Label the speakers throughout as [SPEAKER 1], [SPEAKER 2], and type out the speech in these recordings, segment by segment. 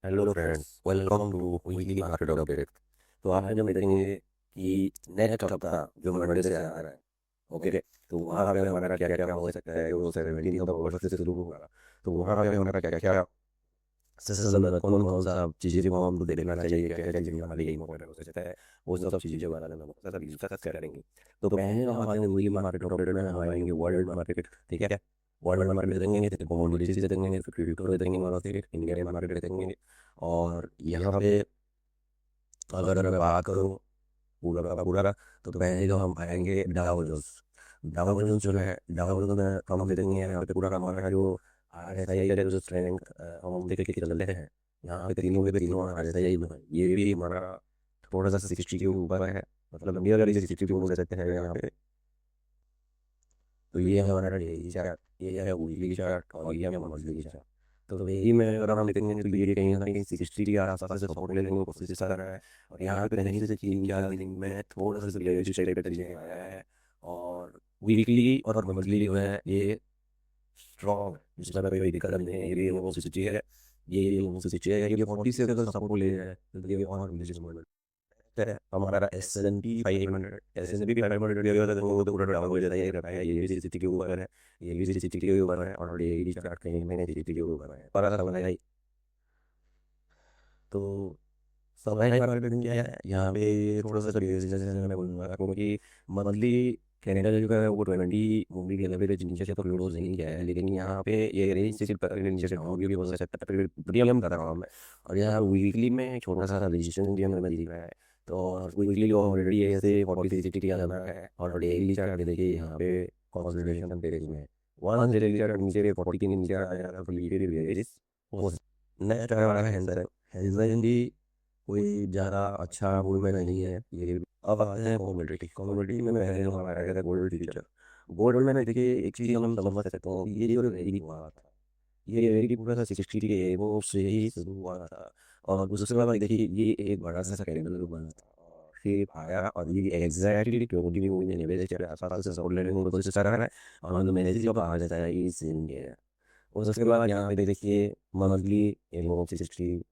[SPEAKER 1] Hello friends, welcome to weekly market update. तो आज हम देखेंगे कि नेक्स्ट हफ्ता जो मंडे से आ रहा है। ओके, तो वहाँ पे हमारा क्या क्या हो सकता है। वो 17 अगस्त से शुरू होगा, तो वहाँ पे हमारा क्या क्या सिस्टम, कौन कौन सा चीज़ें को हमको देखना चाहिए, क्या क्या चीज़ें हमारे यही मॉडल हो सकता है, वो सब चीज़ें के बारे में हम सब डिस्कस करेंगे। तो पहले हम आएंगे वीकली मार्केट अपडेट में, हम आएंगे वर्ल्ड मार्केट। ठीक है, वर्ल्ड मार्केट देखेंगे, फिर कमोडिटीज देखेंगे, फिर क्रिप्टो देखेंगे, मार्केट इंडियन मार्केट देखेंगे। और यहाँ पे अगर मैं बात करूँ पूरा का पूरा, तो पहले तो हम आएंगे डाउ जोन्स। डाउ जोन्स जो है, डाउ जोन्स में हम देखेंगे यहाँ पे पूरा हमारा जो RSI का जो स्ट्रेंथ हम देख के चलते हैं। यहाँ पे तीनों पे तीनों RSI में है। ये भी हमारा थोड़ा सा 60 के ऊपर है, मतलब नियर 60 बोल सकते हैं यहाँ पे। तो ये है हमारा डेली चार्ट, ये है वीकली चार्ट, और ये है मंथली चार्ट। तो डेली में अगर हम देखेंगे तो ये कहीं ना कहीं 60 के आसपास से सपोर्ट लेने की कोशिश कर रहा है। और यहाँ पे कहीं से 3-4 दिन में थोड़ा सा बेरिश टाइप का चीजें आया है। और वीकली और मंथली जो है ये स्ट्रॉन्ग, जिसमें कोई दिक्कत नहीं है। ये वो सिटी है, ये वो सिटी है, ये 40 से अगर सपोर्ट ले रहा है तो ये और है हमारा S&P 500। S&P 500 भी अगर वो तो पूरा डाउन हो जाता है, ये रहता है, ये भी सिटी के ऊपर है, ये भी सिटी के ऊपर है, और डेली चार्ट कहीं मैंने सिटी के ऊपर है, पर ऐसा बनाया। तो समय मार्केटिंग क्या है यहाँ पे, थोड़ा सा जैसे मैं बोलूँगा, क्योंकि मंथली कैनेडा जो है वो 20 मूवी के लेवल नीचे से तो क्लोज नहीं किया है, लेकिन यहाँ पे ये रेंज से सिर्फ नीचे से डाउन भी हो सकता है, फिर प्रीमियम कर रहा हूँ मैं। और यहाँ वीकली में एक छोटा सा रजिस्ट्रेशन भी हमें दिख रहा है। तो वीकली ऑलरेडी ऐसे 40 का जाना है, और डेली चार्ट देखिए यहाँ पे कंसोलिडेशन पेरियड में वन डेली चार्ट नीचे 40 के नीचे आ जाएगा, तो ये नेक्स्ट हमारा हैंडल भी कोई ज़्यादा अच्छा मूवमेंट नहीं है ये। अब आते हैं कॉमोडिटी। कॉमोडिटी में पहले जो हमारा आया था गोल्ड फ्यूचर। गोल्ड में देखिए एक चीज़ हम समझ सकते हैं, ये जो रैली हुआ था, ये रैली पूरा सा 60 के वो से ही शुरू हुआ था। और उसके बाद देखिए ये एक बड़ा सा कैंडल बना था, और फिर आया, और ये एग्जैक्टली 20 मूवी ने मेरे आसपास से सपोर्ट लेने की कोशिश कर रहा है। और मैंने जब आ जाता है ये सीन ये है। उसके बाद यहाँ पे देखिए मंथली एमओ 60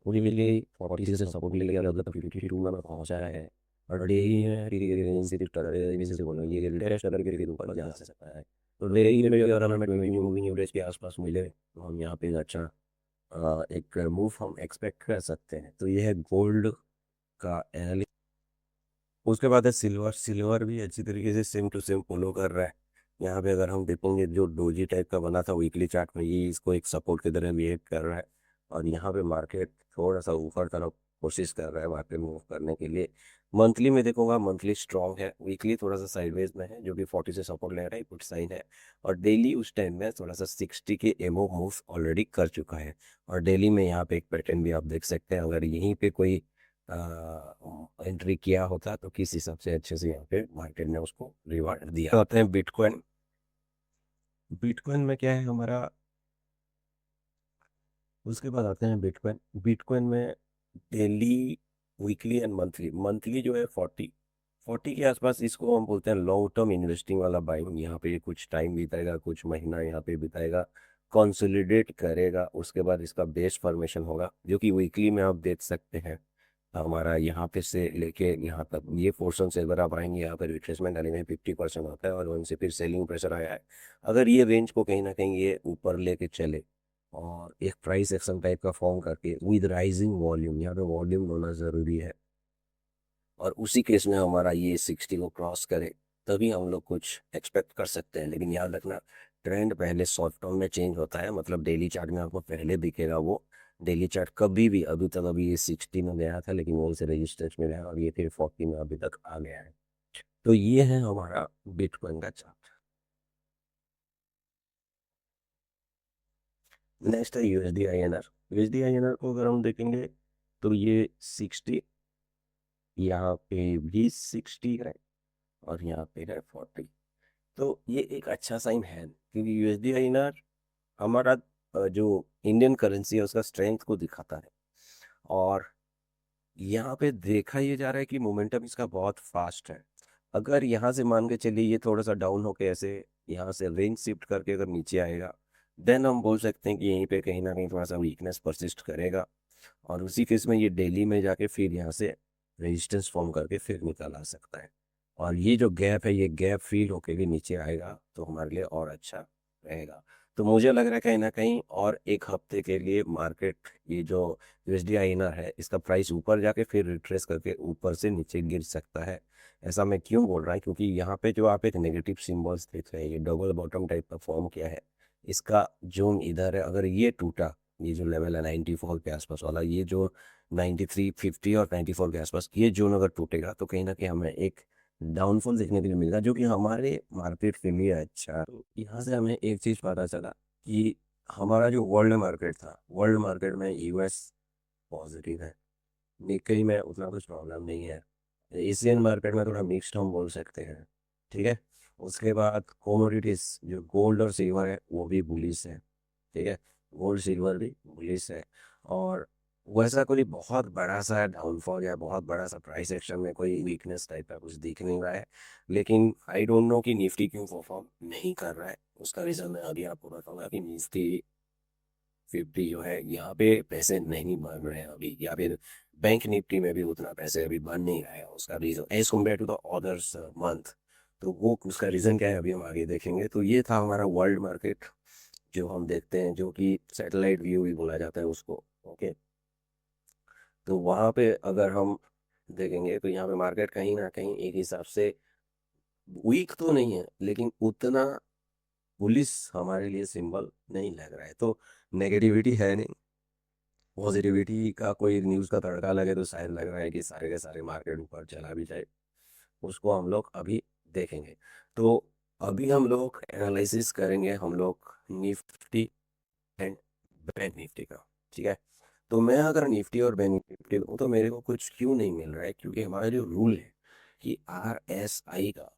[SPEAKER 1] पूरी मिल गई, 40 से सपोर्ट मिल गया, मतलब 52 में पहुंचा है। और डेली है से बोलो ये लेटेस्ट कलर के ऊपर जा सकता है। तो डेली में अगर हमें 20 मूविंग एवरेज के आसपास मिले तो हम यहाँ पे अच्छा एक मूव हम एक्सपेक्ट कर सकते हैं। तो ये है गोल्ड का एनालिसिस। उसके बाद है सिल्वर। सिल्वर भी अच्छी तरीके से सेम टू सेम फॉलो कर रहा है। यहाँ पे अगर हम देखेंगे जो डोजी टाइप का बना था वीकली चार्ट में, ये इसको एक सपोर्ट की तरह बिहेव कर रहा है। और यहाँ पे मार्केट थोड़ा सा ऊपर तरफ कोशिश कर रहा है मार्केट मूव करने के लिए। मंथली में देखूंगा, मंथली स्ट्रांग है, वीकली थोड़ा सा साइडवेज में है, जो कि 40 से सपोर्ट ले रहा है, गुड साइन है। और डेली उस टाइम में थोड़ा सा 60 के एमओ मूव ऑलरेडी कर चुका है। और डेली में यहाँ पे एक पैटर्न भी आप देख सकते हैं, अगर यहीं पे कोई एंट्री किया होता तो किस हिसाब से अच्छे से यहाँ पे मार्केट ने उसको रिवार्ड दिया। तो आते हैं बिटकॉइन। बिटकॉइन में क्या है हमारा, उसके बाद आते हैं बिटकॉइन। बिटकॉइन में daily, weekly and monthly. Monthly जो है 40 के आसपास, इसको हम बोलते हैं लॉन्ग टर्म इन्वेस्टिंग वाला बाइंग। यहाँ पे कुछ टाइम बिताएगा, कुछ महीना यहाँ पे बिताएगा, कंसोलिडेट करेगा, उसके बाद इसका बेस फॉर्मेशन होगा, जो कि वीकली में आप देख सकते हैं। हमारा यहाँ पे से लेके यहाँ तक ये पोर्शन से अगर आप आएंगे, यहाँ पर रिट्रेसमेंट आने में 50% होता है, और उनसे फिर सेलिंग प्रेशर आया है। अगर ये रेंज को कहीं ना कहीं ये ऊपर लेके चले, और एक प्राइस एक्शन टाइप का फॉर्म करके विद राइजिंग वॉल्यूम, यहाँ पे वॉल्यूम होना ज़रूरी है, और उसी केस में हमारा ये 60 को क्रॉस करे, तभी हम लोग कुछ एक्सपेक्ट कर सकते हैं। लेकिन याद रखना, ट्रेंड पहले शॉर्ट टर्म में चेंज होता है, मतलब डेली चार्ट में आपको पहले दिखेगा वो। डेली चार्ट कभी भी, अभी तक अभी ये 60 में गया था, लेकिन वो से रेजिस्टेंस में गया, और ये फिर 40 में अभी तक आ गया है। तो ये है हमारा बिटकॉइन का चार्ट। नेक्स्ट है USD INR। USD INR को अगर हम देखेंगे तो ये 60, यहाँ पे भी 60 है, और यहाँ पे है 40। तो ये एक अच्छा साइन है, क्योंकि USD INR हमारा जो इंडियन करेंसी है उसका स्ट्रेंथ को दिखाता है। और यहाँ पे देखा ये जा रहा है कि मोमेंटम इसका बहुत फास्ट है। अगर यहाँ से मान के चलिए ये थोड़ा सा डाउन होके ऐसे यहाँ से रेंज शिफ्ट करके अगर नीचे आएगा, देन हम बोल सकते हैं कि यहीं पे कहीं ना कहीं थोड़ा सा वीकनेस परसिस्ट करेगा। और उसी केस में ये डेली में जाके फिर यहाँ से रेजिस्टेंस फॉर्म करके फिर निकल आ सकता है। और ये जो गैप है, ये गैप फील होके भी नीचे आएगा तो हमारे लिए और अच्छा रहेगा। तो मुझे लग रहा है कहीं ना कहीं और एक हफ्ते के लिए मार्केट, ये जो यूएसडी आईएनआर है, इसका प्राइस ऊपर जाके फिर रिट्रेस करके ऊपर से नीचे गिर सकता है। ऐसा मैं क्यों बोल रहा हूँ, क्योंकि यहाँ पे जो आप एक नेगेटिव सिंबल्स देख रहे हैं, ये डबल बॉटम टाइप का फॉर्म किया है, इसका जोन इधर है। अगर ये टूटा, ये जो लेवल है 94 के आसपास वाला, ये जो 9350 और 94 के आसपास ये जोन अगर टूटेगा तो कहीं ना कहीं हमें एक डाउनफॉल देखने के लिए मिलेगा, जो कि हमारे मार्केट के लिए अच्छा है। तो यहाँ से हमें एक चीज़ पता चला कि हमारा जो वर्ल्ड मार्केट था, वर्ल्ड मार्केट में यूएस पॉजिटिव है, निक्केई में उतना कुछ प्रॉब्लम नहीं है। एशियन मार्केट में थोड़ा मिक्स्ड हम बोल सकते हैं, ठीक है। उसके बाद कोमोडिटीज जो गोल्ड और सिल्वर है वो भी बुलिश है, ठीक है, गोल्ड सिल्वर भी बुलिश है। और वैसा कोई बहुत बड़ा सा डाउनफॉल या बहुत बड़ा सा प्राइस एक्शन में कोई वीकनेस टाइप का कुछ दिख नहीं रहा है। लेकिन आई डोंट नो कि निफ्टी क्यों परफॉर्म नहीं कर रहा है। उसका रीज़न मैं अभी आपको बताऊंगा कि निफ्टी 50 जो है यहाँ पे पैसे नहीं बन रहे हैं अभी, या फिर बैंक निफ्टी में भी उतना पैसे अभी बन नहीं रहा है। उसका reason as compare to the others month, तो वो उसका रीज़न क्या है अभी हम आगे देखेंगे। तो ये था हमारा वर्ल्ड मार्केट जो हम देखते हैं, जो कि सैटेलाइट व्यू भी बोला जाता है उसको, ओके। तो वहाँ पे अगर हम देखेंगे तो यहाँ पे मार्केट कहीं ना कहीं एक हिसाब से वीक तो नहीं है, लेकिन उतना पुलिस हमारे लिए सिंबल नहीं लग रहा है। तो नेगेटिविटी है नहीं, पॉजिटिविटी का कोई न्यूज़ का तड़का लगे तो शायद लग रहा है कि सारे के सारे मार्केट ऊपर चला भी जाए। उसको हम लोग अभी देखेंगे। तो अभी हम लोग एनालिसिस करेंगे हम लोग निफ्टी एंड बैंक निफ्टी का, ठीक है। तो मैं अगर निफ्टी और बैंक निफ्टी लूँ तो मेरे को कुछ क्यों नहीं मिल रहा है, क्योंकि हमारा जो रूल है कि RSI का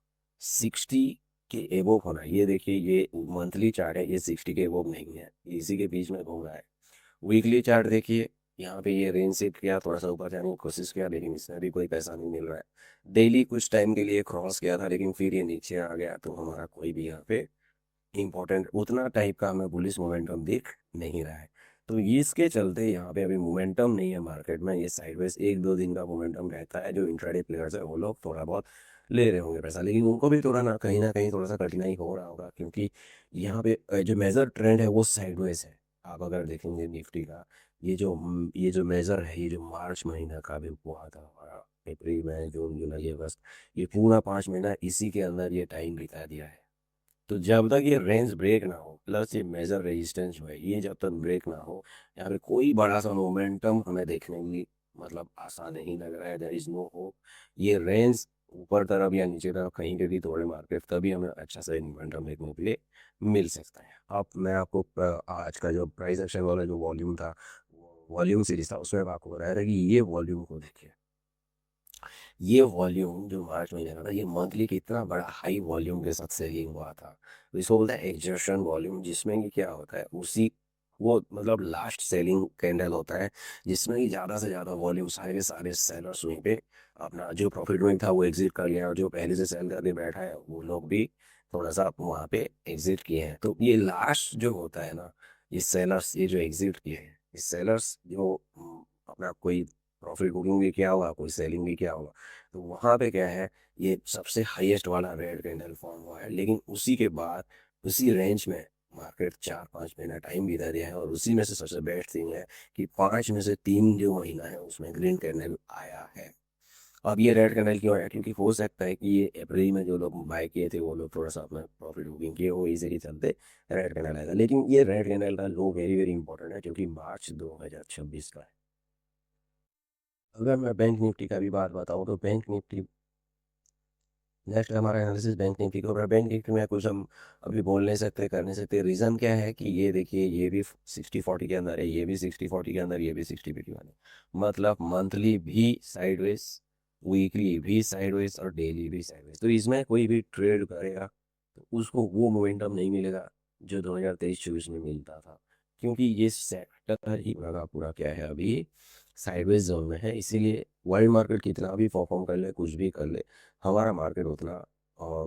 [SPEAKER 1] 60 के एबोव होना। ये देखिए, ये मंथली चार्ट है, ये 60 के एबोव नहीं है, इसी के बीच में घूम रहा है। वीकली चार्ट देखिए, यहाँ पे ये रेंज सेट किया, थोड़ा सा ऊपर जाने की कोशिश किया, लेकिन इसमें भी कोई पैसा नहीं मिल रहा है। डेली कुछ टाइम के लिए क्रॉस किया था, लेकिन फिर ये नीचे आ गया, तो हमारा कोई भी यहाँ पे इंपॉर्टेंट उतना टाइप का हमें बुलिश मोमेंटम दिख नहीं रहा है। तो ये इसके चलते यहाँ पे अभी मोमेंटम नहीं है मार्केट में। ये साइडवेज एक दो दिन का मोमेंटम रहता है। जो इंट्राडे प्लेयर्स है वो लोग थोड़ा बहुत ले रहे होंगे पैसा, लेकिन उनको भी थोड़ा ना कहीं थोड़ा सा कठिनाई हो रहा होगा, क्योंकि यहाँ पे जो मेजर ट्रेंड है वो साइडवेज है। आप अगर देखेंगे निफ्टी का ये जो मेजर है, ये जो मार्च महीना का भी हुआ था हमारा, अप्रैल मई जून जुलाई अगस्त, ये पूरा 5 महीना इसी के अंदर ये टाइम बिता दिया है। तो जब तक ये रेंज ब्रेक ना हो, प्लस ये मेजर रेजिस्टेंस जो है ये जब तक ब्रेक ना हो, यहाँ पे कोई बड़ा सा मोमेंटम हमें देखने की मतलब आसान नहीं लग रहा है। There is no hope. ये रेंज ऊपर तरफ या नीचे तरफ कहीं पे भी तोड़े मार्केट, तभी हमें अच्छा सा मोमेंटम देखने के लिए मिल सकता है। अब मैं आपको आज का जो प्राइस एक्शन वाला जो वॉल्यूम था, वॉल्यूम सीरीज था, उसमें मैं आपको बताया था कि ये वॉल्यूम को देखिए, ये वॉल्यूम जो मार्च महीने का था, ये मंथली कितना बड़ा हाई वॉल्यूम के साथ सेलिंग हुआ था। तो इसको बोलते हैं एक्जर्शन वॉल्यूम, जिसमें कि क्या होता है, उसी वो मतलब लास्ट सेलिंग कैंडल होता है, जिसमें कि ज़्यादा से ज़्यादा वॉल्यूम सारे के सारे सेलर्स वहीं पे अपना जो प्रॉफिट में था वो एग्जिट कर लिया, और जो पहले से सेल करके बैठा है वो लोग भी थोड़ा सा वहाँ पे एग्जिट किए हैं। तो ये लास्ट जो होता है ना, ये सेलर्स, ये जो एग्जिट किए हैं, ये सेलर्स जो अपना कोई प्रॉफिट बुकिंग भी किया होगा, कोई सेलिंग भी किया होगा, तो वहाँ पे क्या है, ये सबसे हाईएस्ट वाला रेड कैंडल फॉर्म हुआ है। लेकिन उसी के बाद उसी रेंज में मार्केट 4-5 महीना टाइम भी दे दिया है, और उसी में से सबसे बेस्ट थिंग है कि 5 में से 3 जो महीना है उसमें ग्रीन कैंडल आया है। अब ये रेड कैंडल क्यों आया, क्योंकि हो सकता है कि ये अप्रैल में जो लोग बाय किए थे वो लोग थोड़ा सा अपना प्रॉफिट बुकिंग किए हो, इसी के चलते रेड कैंडल आया था। लेकिन ये रेड कैंडल का लो वेरी वेरी इंपॉर्टेंट है, क्योंकि मार्च 2026 का है। अगर मैं बैंक निफ्टी का भी बात बताऊँ तो बैंक निफ्टी, नेक्स्ट हमारा एनालिसिस बैंक निफ्टी का होगा। बैंक निफ्टी में कुछ हम अभी बोल नहीं सकते, कर नहीं सकते। रीज़न क्या है कि ये देखिए, ये भी 60-40 के अंदर है, ये भी 60-40 के अंदर, ये भी 60-51 है। मतलब मंथली भी साइडवेज, वीकली भी साइडवेज, और डेली भी साइडवेज। तो इसमें कोई भी ट्रेड करेगा तो उसको वो मोमेंटम नहीं मिलेगा जो 2023-24 में मिलता था, क्योंकि ये सेक्टर ही पूरा का पूरा क्या है, अभी साइडवेज जोन में है। इसीलिए वर्ल्ड मार्केट कितना भी परफॉर्म कर ले, कुछ भी कर ले, हमारा मार्केट उतना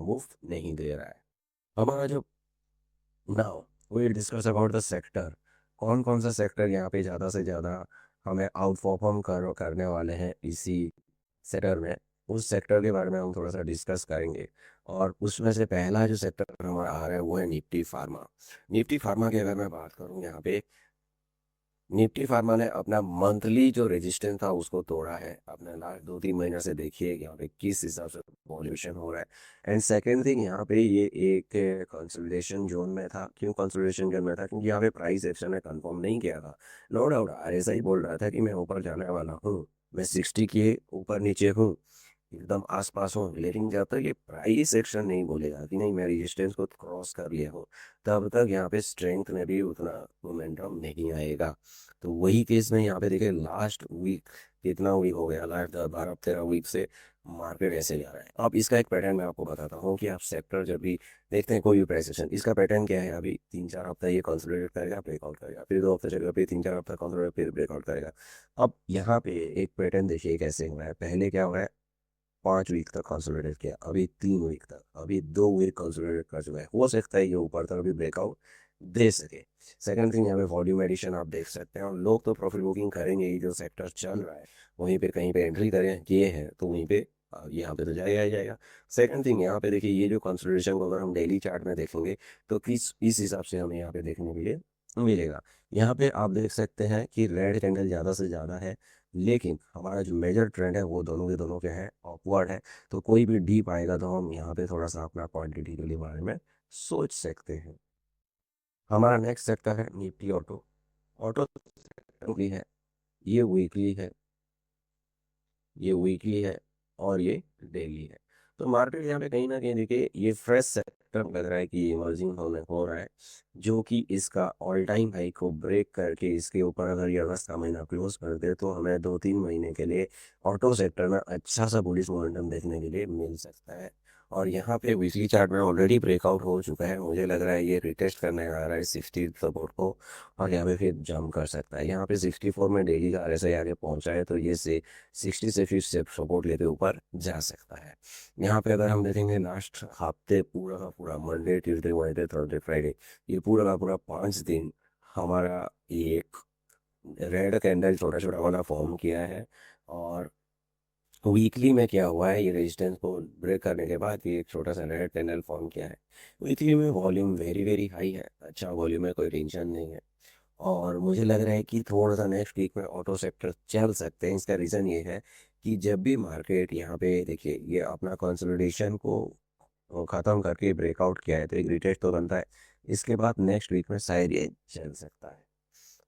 [SPEAKER 1] मुफ्त नहीं दे रहा है। हमारा जो now we discuss about the sector, कौन कौन सा सेक्टर यहाँ पे ज़्यादा से ज़्यादा हमें आउट परफॉर्म करने वाले हैं इसी सेक्टर में, उस सेक्टर के बारे में हम थोड़ा सा डिस्कस करेंगे। और उसमें से पहला जो सेक्टर हमारा आ रहा है वो है निफ्टी फार्मा। निफ्टी फार्मा की अगर मैं बात करूँ यहाँ पे, निफ्टी फार्मा ने अपना मंथली जो रेजिस्टेंस था उसको तोड़ा है। अपने लास्ट 2-3 महीने से देखिए यहाँ पे किस हिसाब से वॉल्यूशन हो रहा है। एंड सेकेंड थिंग, यहाँ पे ये एक कंसोलिडेशन जोन में था। क्यों कंसोलिडेशन जोन में था? क्योंकि यहाँ पे प्राइस एक्शन ने कंफर्म नहीं किया था। नो डाउट आरएसआई बोल रहा था कि मैं ऊपर जाने वाला हूँ, मैं 60 के ऊपर नीचे हूँ, एकदम आसपास हूँ, लेकिन जब तक ये प्राइस एक्शन नहीं बोलेगा कि नहीं मैं रेजिस्टेंस को क्रॉस कर लिया हूँ, तब तक यहाँ पे स्ट्रेंथ में भी उतना मोमेंटम नहीं आएगा। तो वही केस में यहाँ पे देखिए लास्ट वीक कितना वीक हो गया, लास्ट 12-13 वीक से मार्केट ऐसे जा रहा है। अब इसका एक पैटर्न मैं आपको बताता हूँ कि आप सेक्टर जब भी देखते हैं कोई भी प्राइस एक्शन, इसका पैटर्न क्या है? अभी 3-4 हफ्ता ये कंसोलिडेट करेगा, ब्रेकआउट करेगा, फिर 2 हफ्ते चलेगा, फिर 3-4 हफ्ता कंसोलिडेट, फिर ब्रेकआउट करेगा। अब यहाँ पे एक पैटर्न देखिए कैसे हुआ है। पहले क्या हुआ है, 5 वीक तक कंसोलिडेट किया, अभी 3 वीक तक, अभी 2 वीक कंसोलिडेट कर चुका है। हो सकता है ये ऊपर तक अभी ब्रेकआउट दे सके। सेकंड थिंग, यहाँ पे वॉल्यूम एडिशन आप देख सकते हैं, और लोग तो प्रॉफिट बुकिंग करेंगे ही। जो सेक्टर चल रहा है वहीं पे कहीं पे एंट्री करें किए हैं तो वहीं पे यहाँ पे तो जाएगा ही जाएगा। सेकंड थिंग, यहाँ पे देखिए ये जो कंसोलिडेशन को अगर हम डेली चार्ट में देखेंगे तो किस इस हिसाब से हमें यहाँ पे देखने के लिए मिलेगा। यहाँ पे आप देख सकते हैं कि रेड कैंडल ज़्यादा से ज़्यादा है, लेकिन हमारा जो मेजर ट्रेंड है वो दोनों के दोनों के हैं अपवर्ड है। तो कोई भी डीप आएगा तो हम यहाँ पे थोड़ा सा अपना क्वांटिटी के लिए बारे में सोच सकते हैं। हमारा नेक्स्ट सेक्टर है निफ्टी ऑटो। ऑटो भी है, ये वीकली है, ये वीकली है, और ये डेली है। तो मार्केट यहाँ पे कहीं ना कहीं देखिए ये फ्रेश सेक्टर लग रहा है कि इमर्जिंग होने हो रहा है, जो कि इसका ऑल टाइम हाई को ब्रेक करके इसके ऊपर अगर ये अगस्त का महीना क्लोज कर दे तो हमें 2-3 महीने के लिए ऑटो सेक्टर में अच्छा सा बुलिश मोमेंटम देखने के लिए मिल सकता है। और यहाँ पे वीकली चार्ट में ऑलरेडी ब्रेकआउट हो चुका है, मुझे लग रहा है ये रिटेस्ट करने आ रहा है 60 सपोर्ट को, और यहाँ पे फिर जंप कर सकता है। यहाँ पे 64 में डेली का आरएसआई आगे पहुंचा है, तो ये से 60 से फिर से सपोर्ट लेते ऊपर जा सकता है। यहाँ पे अगर हम देखेंगे लास्ट हफ्ते पूरा का पूरा Monday Tuesday Wednesday Thursday Friday, ये पूरा का पूरा 5 दिन हमारा एक रेड कैंडल छोटा छोटा वाला फॉर्म किया है। और वीकली में क्या हुआ है, ये रेजिस्टेंस को ब्रेक करने के बाद ये एक छोटा सा रेड कैंडल फॉर्म किया है। वीकली में वॉल्यूम वेरी वेरी हाई है, अच्छा वॉल्यूम है, कोई टेंशन नहीं है। और मुझे लग रहा है कि थोड़ा सा नेक्स्ट वीक में ऑटो सेक्टर चल सकते हैं। इसका रीज़न ये है कि जब भी मार्केट यहाँ पे देखिए ये अपना कंसोलिडेशन को ख़त्म करके ब्रेकआउट किया है तो एक रिटेस्ट तो बनता है, इसके बाद नेक्स्ट वीक में शायद ये चल सकता है।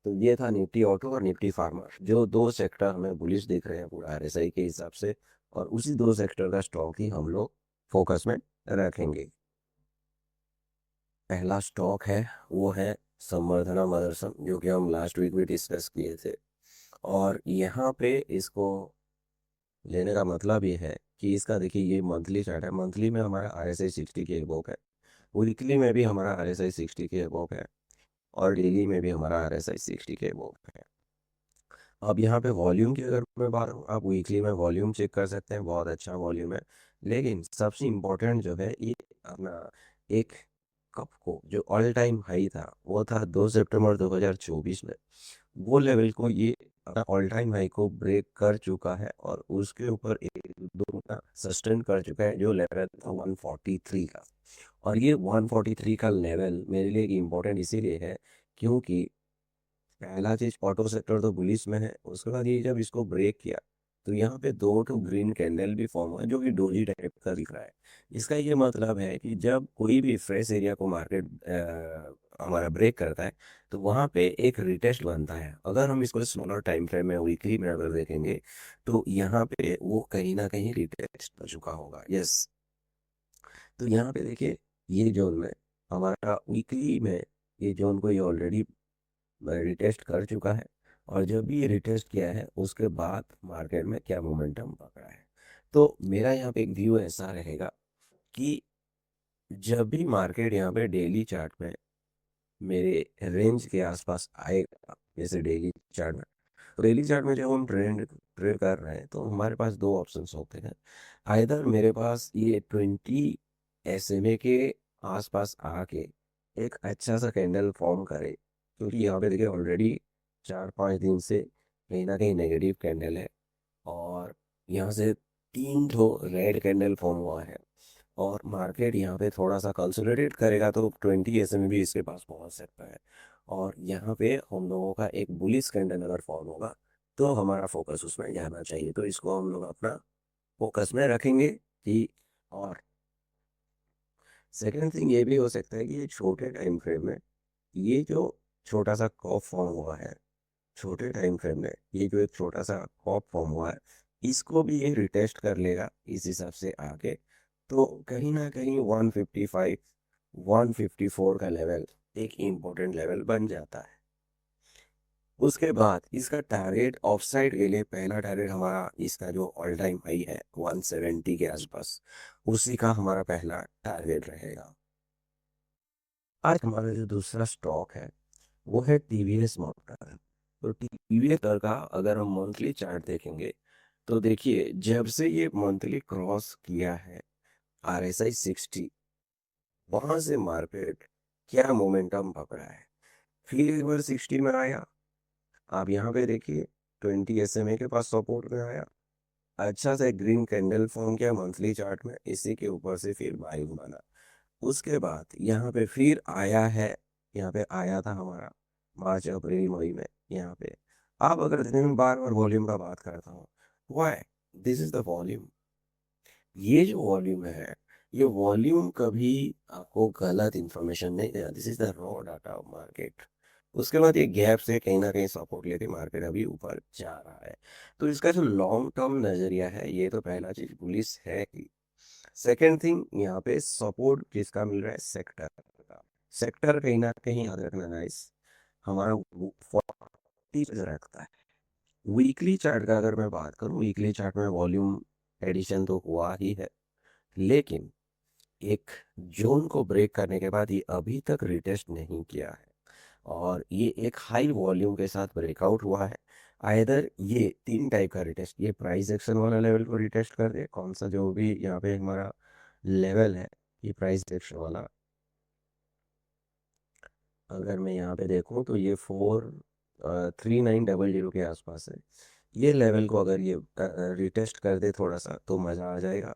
[SPEAKER 1] तो ये था निफ्टी ऑटो और निफ्टी फार्मा, जो दो सेक्टर हमें बुलिश दिख रहे हैं पूरा आरएसआई के हिसाब से, और उसी दो सेक्टर का स्टॉक ही हम लोग फोकस में रखेंगे। पहला स्टॉक है वो है संवर्धना मदरसन, जो कि हम लास्ट वीक भी डिस्कस किए थे। और यहाँ पे इसको लेने का मतलब ये है कि इसका देखिए ये मंथली चार्ट है, मंथली में हमारा आरएसआई 60 के अबोव है, वीकली में भी हमारा आरएसआई 60 के अबोव है, और डेली में भी हमारा आरएसआई 60 के अबोव है। अब यहाँ पे वॉल्यूम की अगर मैं बात करूँ, आप वीकली में वॉल्यूम चेक कर सकते हैं, बहुत अच्छा वॉल्यूम है। लेकिन सबसे इम्पोर्टेंट जो है ये अपना एक कप को जो ऑल टाइम हाई था वो था 2 सितंबर 2024 में, वो लेवल को ये अपना ऑल टाइम हाई को ब्रेक कर चुका है, और उसके ऊपर एक दो गुना सस्टेन कर चुका है, जो लेवल था 143 का। और ये 143 का लेवल मेरे लिए इम्पोर्टेंट इसीलिए है क्योंकि पहला चीज ऑटो सेक्टर तो बुलिश में है, उसके बाद ये जब इसको ब्रेक किया तो यहाँ पे दो तो ग्रीन कैंडल भी फॉर्म हुआ जो कि डोजी टाइप का दिख रहा है। इसका ये मतलब है कि जब कोई भी फ्रेश एरिया को मार्केट हमारा ब्रेक करता है तो वहाँ पे एक रिटेस्ट बनता है। अगर हम इसको स्मॉलर टाइम फ्रेम में वीकली में अगर देखेंगे तो यहाँ पे वो कहीं ना कहीं रिटेस्ट कर चुका होगा। यस, तो यहाँ पे देखिए ये जोन में हमारा वीकली में ये जोन को ये ऑलरेडी रिटेस्ट कर चुका है, और जब भी ये रिटेस्ट किया है उसके बाद मार्केट में क्या मोमेंटम पकड़ा है। तो मेरा यहाँ पे एक व्यू ऐसा रहेगा कि जब भी मार्केट यहाँ पे डेली चार्ट में मेरे रेंज के आसपास आएगा, जैसे डेली चार्ट में, तो डेली चार्ट में जब हम ट्रेड कर रहे हैं तो हमारे पास दो ऑप्शंस होते हैं। आइदर मेरे पास ये 20 SMA के आसपास आके एक अच्छा सा कैंडल फॉर्म करे, क्योंकि यहाँ पे देखिए ऑलरेडी 4-5 दिन से कहीं ना कहीं नेगेटिव कैंडल है, और यहाँ से 3 रेड कैंडल फॉर्म हुआ है, और मार्केट यहाँ पे थोड़ा सा कंसोलिडेट करेगा तो 20 SMA भी इसके पास पहुंच सकता है। और यहाँ पे हम लोगों का एक बुलिश कैंडल अगर फॉर्म होगा तो हमारा फोकस उसमें जाना चाहिए, तो इसको हम लोग अपना फोकस में रखेंगे कि। और सेकेंड थिंग ये भी हो सकता है कि ये छोटे टाइम फ्रेम में ये जो छोटा सा कॉप फॉर्म हुआ है, छोटे टाइम फ्रेम में ये जो एक छोटा सा कॉप फॉर्म हुआ है, इसको भी ये रिटेस्ट कर लेगा इस हिसाब से आगे। तो कहीं ना कहीं 155 154 का लेवल एक इम्पोर्टेंट लेवल बन जाता है। उसके बाद इसका टारगेट ऑफ साइड के लिए पहला टारगेट हमारा इसका जो ऑल टाइम हाई है 170 के आसपास, उसी का हमारा पहला टारगेट रहेगा। आज हमारा जो दूसरा स्टॉक है वो है टीवीएस मोटर। तो टीवीएस का अगर हम मंथली चार्ट देखेंगे तो देखिए, जब से ये मंथली क्रॉस किया है RSI 60, वहां से मार्केट क्या मोमेंटम पकड़ा है, फिर एक बार 60 में आया। आप यहाँ पे देखिए 20 SMA के पास सपोर्ट में आया, अच्छा सा ग्रीन कैंडल फॉर्म किया मंथली चार्ट में, इसी के ऊपर से फिर बाइंग बना। उसके बाद यहाँ पे फिर आया है, यहाँ पे आया था हमारा मार्च अप्रैल मई में यहाँ पे। आप अगर दिन में बार बार वॉल्यूम का बात करता हूँ, why, this is the volume. ये जो वॉल्यूम है, ये वॉल्यूम कभी आपको गलत इंफॉर्मेशन नहीं देगा, this is the raw data of market. उसके बाद ये गैप से कहीं ना कहीं सपोर्ट लेके मार्केट अभी ऊपर जा रहा है। तो इसका जो लॉन्ग टर्म नजरिया है, ये तो पहला चीज बुलिश है ही। सेकेंड थिंग, यहाँ पे सपोर्ट किसका मिल रहा है, सेक्टर का। सेक्टर कहीं ना कहीं याद रखना गाइस, हमारा 40 पे रखता है। वीकली चार्ट का अगर मैं बात करूं, वीकली चार्ट में वॉल्यूम एडिशन तो हुआ ही है, लेकिन एक जोन को ब्रेक करने के बाद ये अभी तक रिटेस्ट नहीं किया है, और ये एक हाई वॉल्यूम के साथ ब्रेकआउट हुआ है। आइदर ये 3 टाइप का रिटेस्ट, ये प्राइस एक्शन वाला लेवल को रिटेस्ट कर दे, कौन सा जो भी यहाँ पे हमारा लेवल है, ये प्राइस एक्शन वाला। अगर मैं यहाँ पे देखूँ तो ये 3900 के आसपास है। ये लेवल को अगर ये रिटेस्ट कर दे थोड़ा सा तो मज़ा आ जाएगा।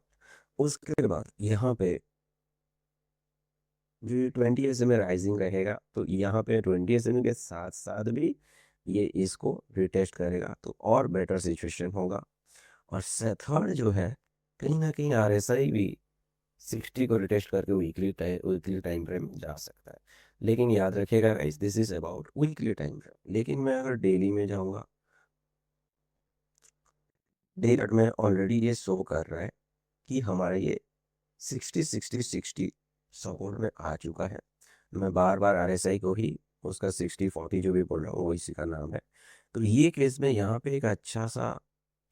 [SPEAKER 1] उसके बाद यहाँ पे जो 20 SMA राइजिंग रहेगा, तो यहाँ पे 20 SMA के साथ साथ भी ये इसको रिटेस्ट करेगा तो और बेटर सिचुएशन होगा। और थर्ड जो है, कहीं ना कहीं RSI भी 60 को रिटेस्ट करके वीकली टाइम फ्रेम जा सकता है। लेकिन याद रखिएगा guys, this is about weekly time frame. लेकिन मैं अगर डेली में जाऊंगा, डेली में ऑलरेडी ये शो कर रहा है कि हमारा ये 60 60 60 सपोर्ट में आ चुका है। मैं बार बार RSI को ही उसका 60 40 जो भी बोल रहा हूँ वो इसी का नाम है। तो ये केस में यहाँ पे एक अच्छा सा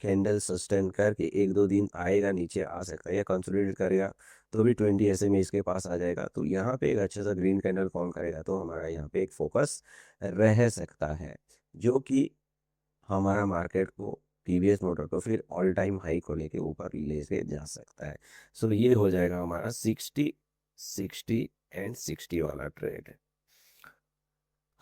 [SPEAKER 1] कैंडल सस्टेन करके 1 2 दिन आएगा, नीचे आ सकता है या कंसोलिडेट करेगा तो भी 20 SMA इसके पास आ जाएगा। तो यहाँ पे एक अच्छा सा ग्रीन कैंडल फॉर्म करेगा तो हमारा यहाँ पे एक फोकस रह सकता है, जो कि हमारा मार्केट को, TVS मोटर को फिर ऑल टाइम हाई को लेके ऊपर लेके जा सकता है। सो ये हो जाएगा हमारा 60 60 एंड 60 वाला ट्रेड।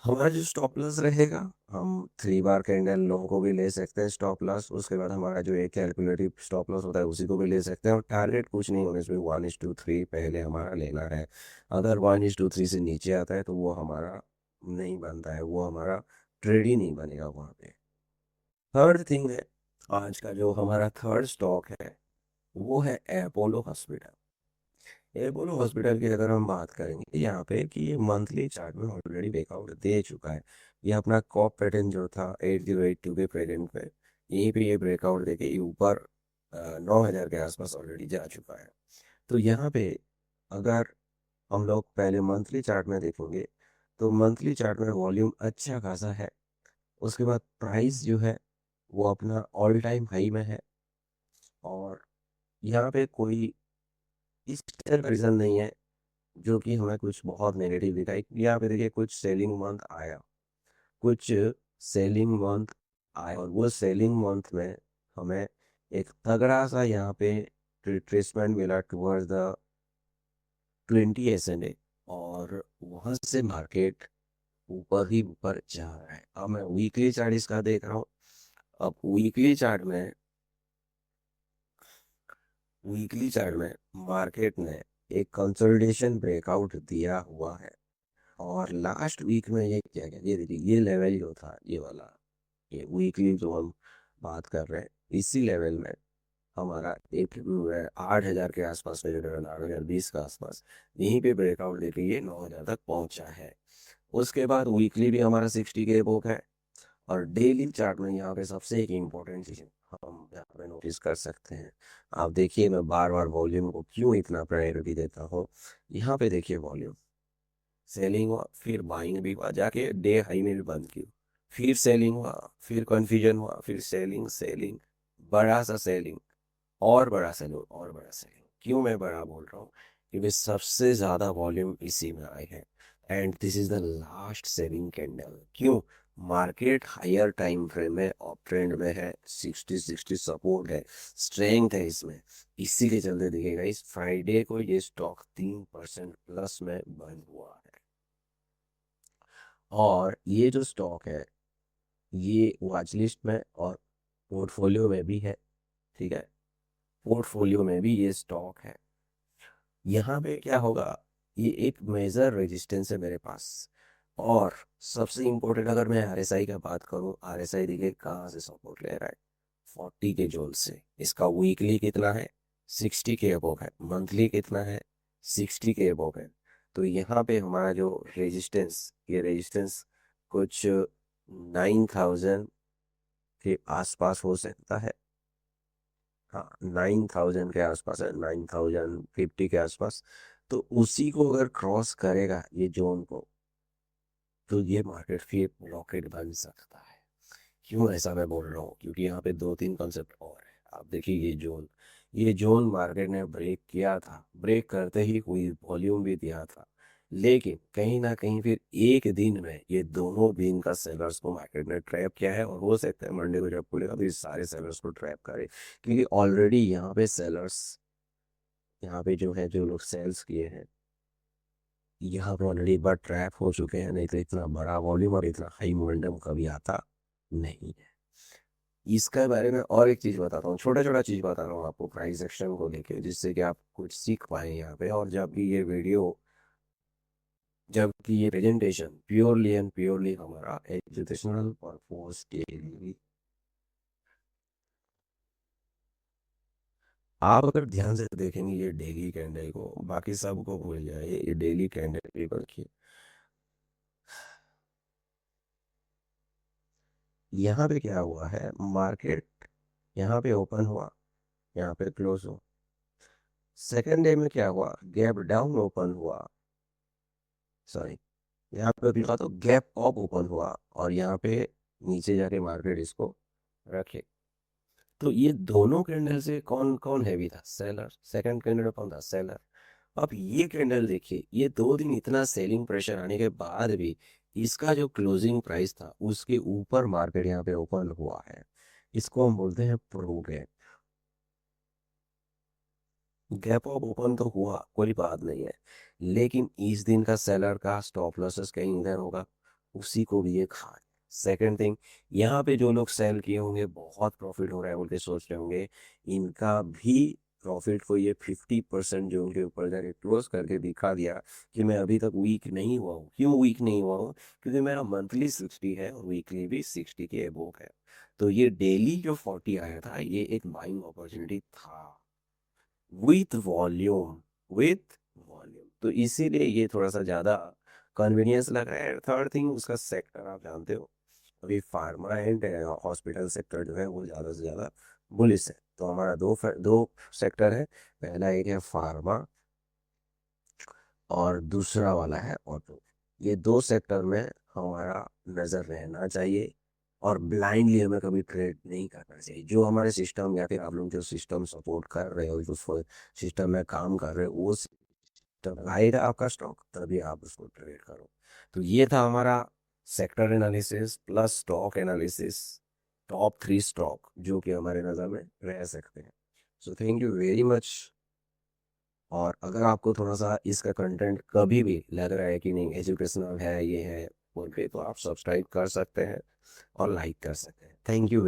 [SPEAKER 1] हमारा जो स्टॉप लॉस रहेगा, हम 3 बार कैंडल लो को भी ले सकते हैं स्टॉप लॉस। उसके बाद हमारा जो एक कैलकुलेटिव स्टॉप लॉस होता है उसी को भी ले सकते हैं, और टारगेट कुछ नहीं होने इसमें 1:3 पहले हमारा लेना है। अगर 1:3 से नीचे आता है तो वो हमारा नहीं बनता है, वो हमारा ट्रेड ही नहीं बनेगा वहाँ पे। थर्ड थिंग है, आज का जो हमारा थर्ड स्टॉक है वो है अपोलो हॉस्पिटल। अपोलो हॉस्पिटल की अगर हम बात करेंगे यहाँ पे कि ये मंथली चार्ट में ऑलरेडी ब्रेकआउट दे चुका है। ये अपना कॉप पैटर्न जो था 8082 के प्रेजेंट पे, यहीं पे ये ब्रेकआउट देके ये ऊपर 9000 के आसपास ऑलरेडी जा चुका है। तो यहाँ पे अगर हम लोग पहले मंथली चार्ट में देखेंगे तो मंथली चार्ट में वॉल्यूम अच्छा खासा है। उसके बाद प्राइस जो है वो अपना ऑल टाइम हाई में है, और यहाँ पे कोई इस तरह का रीज़न नहीं है जो कि हमें कुछ बहुत नेगेटिव दिखाई। यहाँ पे देखिए कुछ सेलिंग मंथ आया, कुछ सेलिंग मंथ आया, और वो सेलिंग मंथ में हमें एक तगड़ा सा यहाँ पे रिट्रेसमेंट मिला टुवर्ड्स द 20 SMA, और वहाँ से मार्केट ऊपर ही ऊपर जा रहा है। अब मैं वीकली चार्ट इसका देख रहा हूँ, अब वीकली चार्ट में मार्केट ने एक कंसोलिडेशन ब्रेकआउट दिया हुआ है। और लास्ट वीक में ये क्या क्या ये देखिए, ये लेवल जो था ये वाला, ये वीकली जो हम बात कर रहे हैं, इसी लेवल में हमारा एक 8,000 के आसपास का जो लेवल, 8,020 के आसपास, यहीं पे ब्रेकआउट देके ये 9,000 तक पहुंचा है। उसके बाद वीकली भी हमारा 60 के एबोव है। और डेली चार्ट में यहाँ पे सबसे एक इम्पोर्टेंट चीज हम यहाँ पे नोटिस कर सकते हैं। आप देखिए, मैं बार बार वॉल्यूम को क्यों इतना प्रायोरिटी देता हूँ। यहाँ पे देखिए, वॉल्यूम सेलिंग हुआ, फिर बाइंग भी हुआ, जाके डे हाई में भी बंद की, फिर सेलिंग हुआ, फिर कंफ्यूजन हुआ, फिर सेलिंग सेलिंग, बड़ा सा सेलिंग, और बड़ा सेलिंग, और बड़ा सेलिंग। क्यों मैं बड़ा बोल रहा हूँ? क्योंकि सबसे ज्यादा वॉल्यूम इसी में आई है। And this is the last selling candle. क्यों? मार्केट हायर टाइम फ्रेम में अप ट्रेंड में है, 60 सपोर्ट है, स्ट्रेंथ है इसमें। इसी के चलते देखिएगा, इस फ्राइडे को ये स्टॉक 3% प्लस में बंद हुआ है। और ये जो स्टॉक है, ये वॉच लिस्ट में और पोर्टफोलियो में भी है। ठीक है, पोर्टफोलियो में भी ये स्टॉक है। यहाँ पे क्या होगा, ये एक मेजर रेजिस्टेंस है मेरे पास। और सबसे इंपॉर्टेंट, अगर मैं आरएसआई का बात करूँ, आरएसआई देखिए कहाँ से सपोर्ट ले रहा है, 40 के जोन से। इसका वीकली कितना है? 60 के अबोव है। मंथली कितना है? 60 के अबोव है। तो यहाँ पे हमारा जो रेजिस्टेंस, ये रेजिस्टेंस कुछ 9,000 के आसपास हो सकता है। हाँ, 9,000 के आसपास है, 9,050 के आसपास। तो उसी को अगर क्रॉस करेगा ये जोन को, तो ये मार्केट फिर रॉकेट बन सकता है। क्यों ऐसा मैं बोल रहा हूँ? क्योंकि यहाँ पे दो तीन कॉन्सेप्ट और है। आप देखिए, ये जोन मार्केट ने ब्रेक किया था, ब्रेक करते ही हुई वॉल्यूम भी दिया था। लेकिन कहीं ना कहीं फिर एक दिन में ये दोनों दिन का सेलर्स को मार्केट ने ट्रैप किया है। और हो सकता है मंडे को जब खुलेगा तो ये सारे सेलर्स को ट्रैप करे, क्योंकि ऑलरेडी यहाँ पे सेलर्स, यहाँ पे जो है, जो लोग सेल्स किए हैं, यहाँ पे ऑलरेडी एक बार ट्रैप हो चुके हैं। नहीं तो इतना बड़ा वॉल्यूम और इतना हाई मोमेंटम कभी आता नहीं है। इसके बारे में और एक चीज बताता हूँ, छोटा छोटा चीज बता रहा हूँ आपको प्राइस एक्शन को लेके, जिससे कि आप कुछ सीख पाए यहाँ पे। और जबकि ये प्रेजेंटेशन प्योरली एंड प्योरली हमारा एजुकेशनल पर्पस के लिए, आप अगर ध्यान से देखेंगे ये डेली कैंडल को, बाकी सबको भूल जाए, ये डेली कैंडल भी रखिए। यहाँ पे क्या हुआ है, मार्केट यहाँ पे ओपन हुआ, यहाँ पे क्लोज हुआ। सेकेंड डे में क्या हुआ, गैप डाउन ओपन हुआ, सॉरी, यहाँ पे लिखा तो गैप अप ओपन हुआ, और यहाँ पे नीचे जाके मार्केट इसको रखे। तो ये दोनों कैंडल से कौन कौन हैवी था? सेलर। सेकंड कैंडल कौन था? सेलर। अब ये कैंडल देखिए, ये 2 दिन इतना सेलिंग प्रेशर आने के बाद भी इसका जो क्लोजिंग प्राइस था उसके ऊपर मार्केट यहाँ पे ओपन हुआ है। इसको हम बोलते हैं pro gap. Gap up open तो हुआ, कोई बात नहीं है, लेकिन इस दिन का सेलर का स्टॉप लॉसेस कहीं इधर होगा, उसी को भी ये खा। सेकंड थिंग, यहाँ पे जो लोग सेल किए होंगे, बहुत प्रॉफिट हो रहा है बोल के सोच रहे होंगे, इनका भी प्रॉफिट को ये 50% जो उनके ऊपर जाके क्लोज करके दिखा दिया कि मैं अभी तक वीक नहीं हुआ हूँ। क्यों वीक नहीं हुआ हूँ? क्योंकि मेरा मंथली 60 है और वीकली भी 60 के अबोव है। तो ये डेली जो 40 आया था, ये एक बाइंग अपॉर्चुनिटी था, विथ वॉल्यूम, विथ वॉल्यूम। तो इसीलिए ये थोड़ा सा ज्यादा कन्वीनियंस लग रहा है। थर्ड थिंग, उसका सेक्टर आप जानते हो, अभी फार्मा एंड हॉस्पिटल सेक्टर जो है वो ज्यादा से ज्यादा बुलिश है। तो हमारा दो सेक्टर है, पहला एक है फार्मा और दूसरा वाला है ऑटो। ये दो सेक्टर में हमारा नजर रहना चाहिए। और ब्लाइंडली हमें कभी ट्रेड नहीं करना चाहिए। जो हमारे सिस्टम, या फिर आप लोग जो सिस्टम सपोर्ट कर रहे हो, जो सिस्टम में काम कर रहे हो, वो सिस्टम आएगा आपका स्टॉक, तभी आप उसको ट्रेड करो। तो ये था हमारा sector analysis plus stock analysis, top 3 stock जो कि हमारे नज़र में रह सकते हैं। So thank you very much. और अगर आपको थोड़ा सा इसका कंटेंट कभी भी लग रहा है कि नहीं एजुकेशनल है, ये है बोल के, तो आप सब्सक्राइब कर सकते हैं और लाइक कर सकते हैं। Thank you.